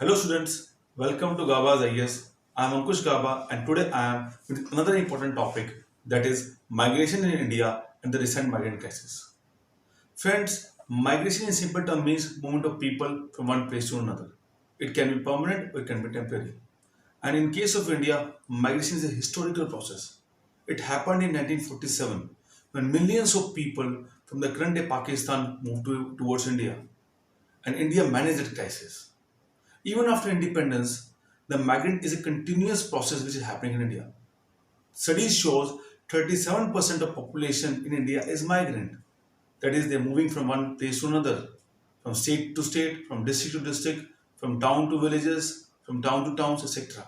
Hello students, welcome to GABA'S IS. I am Ankush Gaba and today I am with another important topic, that is migration in India and the recent migrant crisis. Friends, migration in simple terms means movement of people from one place to another. It can be permanent or it can be temporary. And in case of India, migration is a historical process. It happened in 1947 when millions of people from the current day Pakistan moved towards India and India managed that crisis. Even after independence, the migrant is a continuous process which is happening in India. Studies shows 37% of population in India is migrant. That is, they're moving from one place to another, from state to state, from district to district, from town to villages, from town to towns, etc.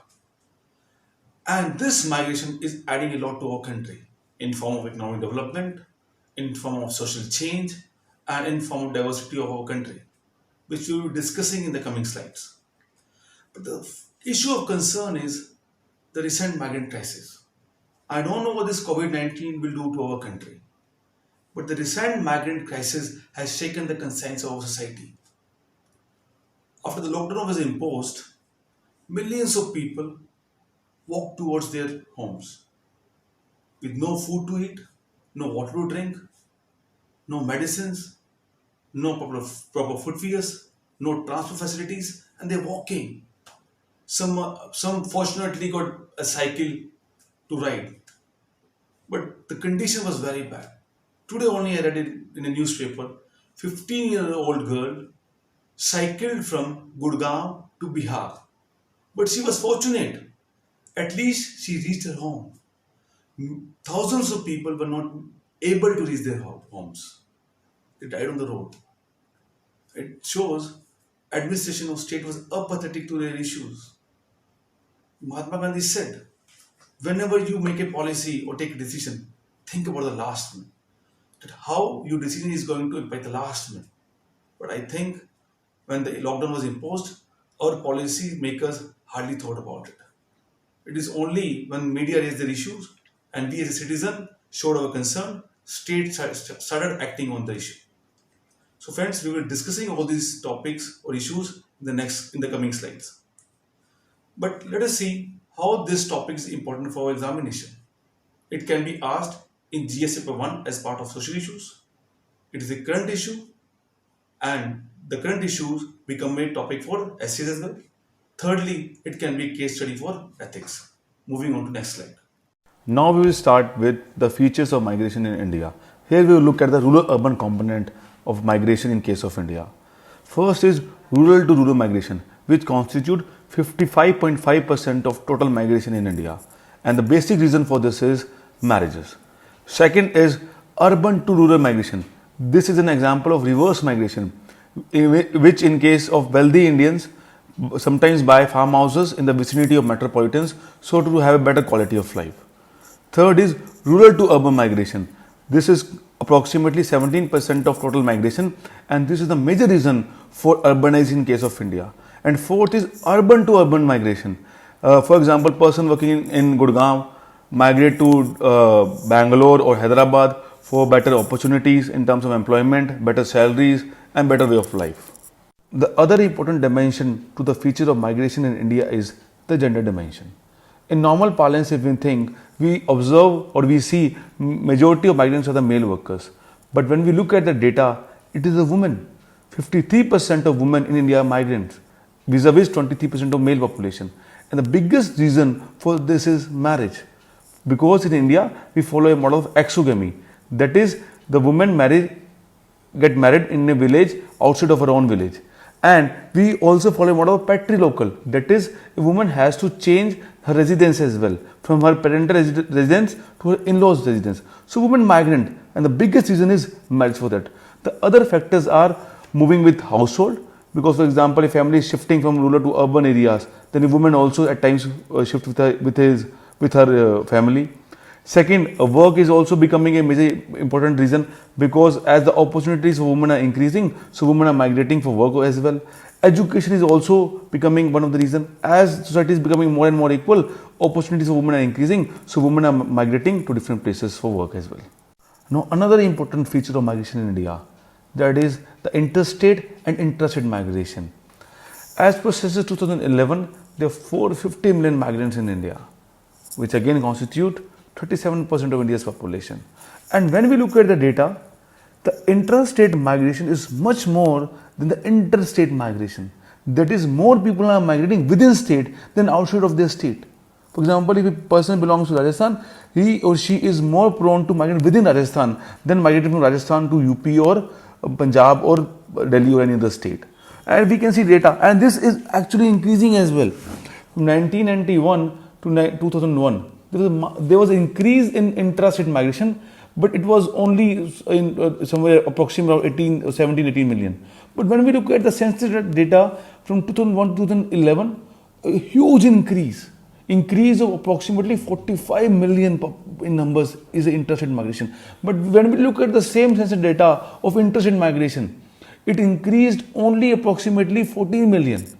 And this migration is adding a lot to our country in form of economic development, in form of social change, and in form of diversity of our country, which we will be discussing in the coming slides. But the issue of concern is the recent migrant crisis. I don't know what this COVID 19 will do to our country, but the recent migrant crisis has shaken the conscience of our society. After the lockdown was imposed, millions of people walked towards their homes with no food to eat, no water to drink, no medicines, no proper footwears, no transport facilities, and they're walking. Some fortunately got a cycle to ride, but the condition was very bad. Today only I read it in a newspaper. 15-year-old girl cycled from Gurgaon to Bihar, but she was fortunate. At least she reached her home. Thousands of people were not able to reach their homes. They died on the road. It shows administration of state was apathetic to their issues. Mahatma Gandhi said, whenever you make a policy or take a decision, think about the last one. That how your decision is going to impact the last one. But I think when the lockdown was imposed, our policy makers hardly thought about it. It is only when media raised their issues and we as a citizen showed our concern, state started acting on the issue. So friends, we will be discussing all these topics or issues in the coming slides. But let us see how this topic is important for our examination. It can be asked in GS paper 1 as part of social issues. It is a current issue and the current issues become a topic for essays as well. Thirdly, it can be case study for ethics. Moving on to next slide. Now we will start with the features of migration in India. Here we will look at the rural-urban component of migration in case of India. First is rural to rural migration, which constitute 55.5% of total migration in India. And the basic reason for this is marriages. Second is urban to rural migration. This is an example of reverse migration, which in case of wealthy Indians sometimes buy farmhouses in the vicinity of metropolitans so to have a better quality of life. Third is rural to urban migration. This is approximately 17% of total migration and this is the major reason for urbanizing in case of India. And fourth is urban to urban migration. For example, person working in Gurgaon migrate to Bangalore or Hyderabad for better opportunities in terms of employment, better salaries and better way of life. The other important dimension to the feature of migration in India is the gender dimension. In normal parlance, if we think, we observe or we see majority of migrants are the male workers. But when we look at the data, it is the women. 53% of women in India are migrants, vis-a-vis 23% of male population. And the biggest reason for this is marriage. Because in India, we follow a model of exogamy. That is, the woman get married in a village outside of her own village. And we also follow a model of patrilocal. That is, a woman has to change her residence as well, from her parental residence to her in-laws residence. So women migrant, and the biggest reason is marriage for that. The other factors are moving with household, because for example, a family is shifting from rural to urban areas, then a woman also at times shift with her family. Second, work is also becoming a major important reason, because as the opportunities for women are increasing, so women are migrating for work as well. Education is also becoming one of the reasons. As society is becoming more and more equal, opportunities for women are increasing, so women are migrating to different places for work as well. Now, another important feature of migration in India, that is the interstate and intrastate migration. As per census 2011, there are 450 million migrants in India, which again constitute 37% of India's population. And when we look at the data, the intrastate migration is much more than the interstate migration. That is, more people are migrating within state than outside of their state. For example, if a person belongs to Rajasthan, he or she is more prone to migrate within Rajasthan than migrating from Rajasthan to UP or Punjab or Delhi or any other state. And we can see data, and this is actually increasing as well. From 1991 to 2001, there was an increase in intrastate migration, but it was only in somewhere approximately 18 million. But when we look at the census data from 2001 to 2011, a huge increase of approximately 45 million in numbers is the interstate migration. But when we look at the same census data of interstate migration, it increased only approximately 14 million.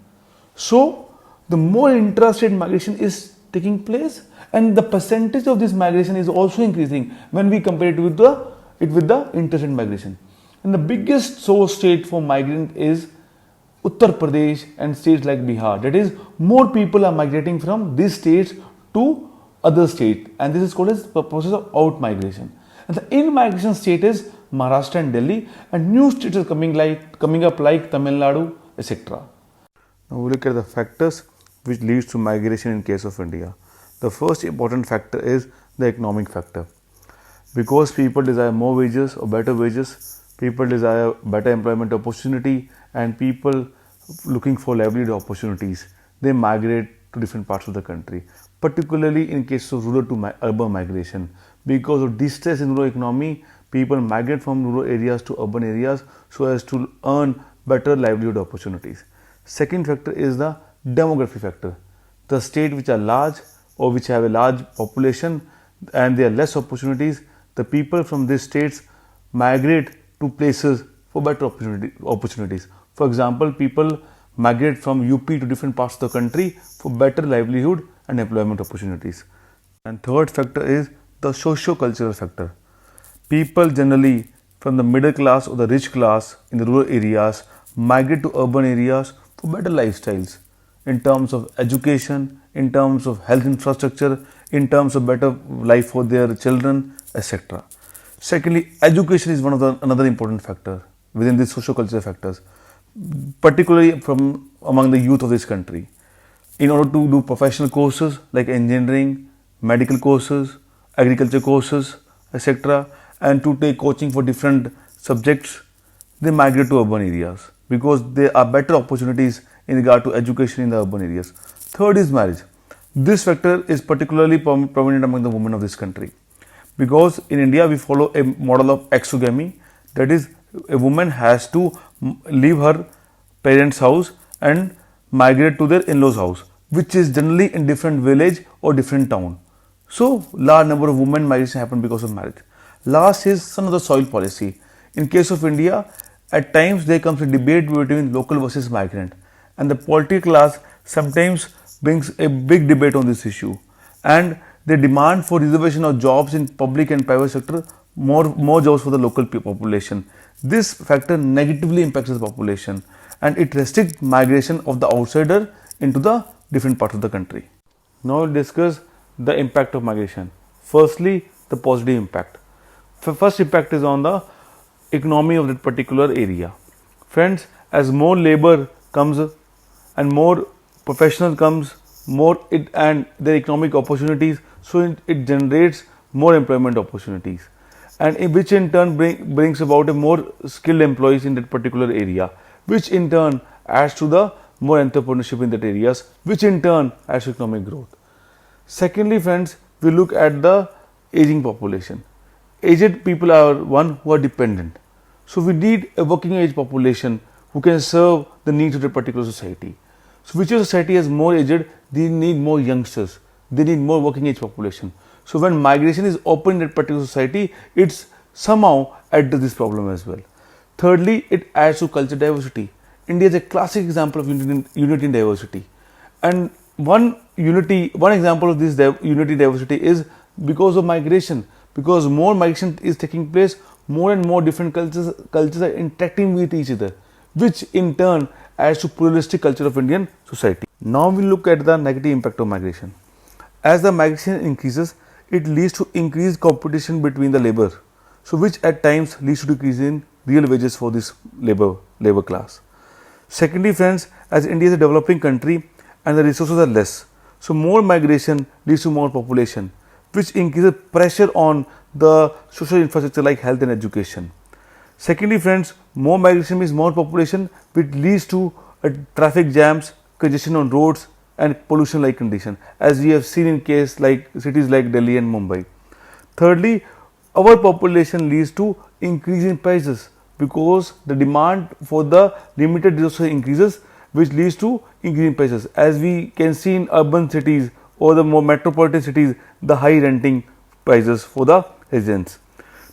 So the more intrastate migration is taking place, and the percentage of this migration is also increasing when we compare it with the interstate migration. And the biggest source state for migrant is Uttar Pradesh and states like Bihar. That is, more people are migrating from these states to other states, and this is called as the process of out migration. And the in migration state is Maharashtra and Delhi, and new states are coming up like Tamil Nadu, etc. Now we look at the factors which leads to migration in case of India. The first important factor is the economic factor. Because people desire more wages or better wages, people desire better employment opportunity, and people looking for livelihood opportunities, they migrate to different parts of the country, particularly in case of rural to urban migration. Because of distress in rural economy, people migrate from rural areas to urban areas so as to earn better livelihood opportunities. Second factor is the demography factor. The states which are large or which have a large population and there are less opportunities, the people from these states migrate to places for better opportunities. For example, people migrate from UP to different parts of the country for better livelihood and employment opportunities. And third factor is the socio-cultural factor. People generally from the middle class or the rich class in the rural areas migrate to urban areas for better lifestyles in terms of education, in terms of health infrastructure, in terms of better life for their children, etc. Secondly, education is another important factor within these socio-cultural factors, particularly from among the youth of this country. In order to do professional courses like engineering, medical courses, agriculture courses, etc., and to take coaching for different subjects, they migrate to urban areas because there are better opportunities in regard to education in the urban areas. Third is marriage. This factor is particularly prominent among the women of this country because in India we follow a model of exogamy, that is, a woman has to leave her parents' house and migrate to their in-laws' house, which is generally in different village or different town. So, large number of women migration happen because of marriage. Last is some of the soil policy. In case of India, at times there comes a debate between local versus migrant, and the political class sometimes brings a big debate on this issue, and they demand for reservation of jobs in public and private sector, more jobs for the local population. This factor negatively impacts the population and it restricts migration of the outsider into the different parts of the country. Now we'll discuss the impact of migration. Firstly, the positive impact. First impact is on the economy of that particular area. Friends, as more labor comes and more professional comes, and the economic opportunities, so it generates more employment opportunities, and which in turn brings about a more skilled employees in that particular area, which in turn adds to the more entrepreneurship in that areas, which in turn adds to economic growth. Secondly, friends, we look at the aging population. Aged people are one who are dependent. So we need a working age population who can serve the needs of a particular society. So whichever society has more aged, they need more youngsters. They need more working age population. So when migration is open in that particular society, it's somehow adds to this problem as well. Thirdly, it adds to cultural diversity. India is a classic example of unity in diversity. And one example of this unity diversity is because of migration. Because more migration is taking place, more and more different cultures are interacting with each other. which in turn adds to pluralistic culture of Indian society. Now we look at the negative impact of migration. As the migration increases, it leads to increased competition between the labor, so which at times leads to decrease in real wages for this labor class. Secondly, friends, as India is a developing country and the resources are less, so more migration leads to more population, which increases pressure on the social infrastructure like health and education. Secondly, friends, more migration means more population, which leads to traffic jams, congestion on roads, and pollution-like condition, as we have seen in case like cities like Delhi and Mumbai. Thirdly, our population leads to increase in prices because the demand for the limited resources increases, which leads to increase in prices. As we can see in urban cities or the more metropolitan cities, the high renting prices for the residents.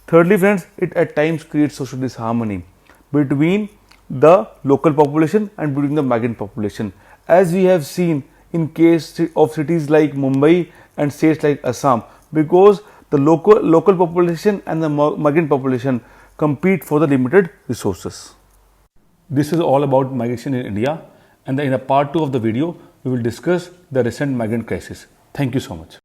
Thirdly, friends, it at times creates social disharmony between the local population and between the migrant population, as we have seen in case of cities like Mumbai and states like Assam, because the local population and the migrant population compete for the limited resources. This is all about migration in India, and in a part 2 of the video, we will discuss the recent migrant crisis. Thank you so much.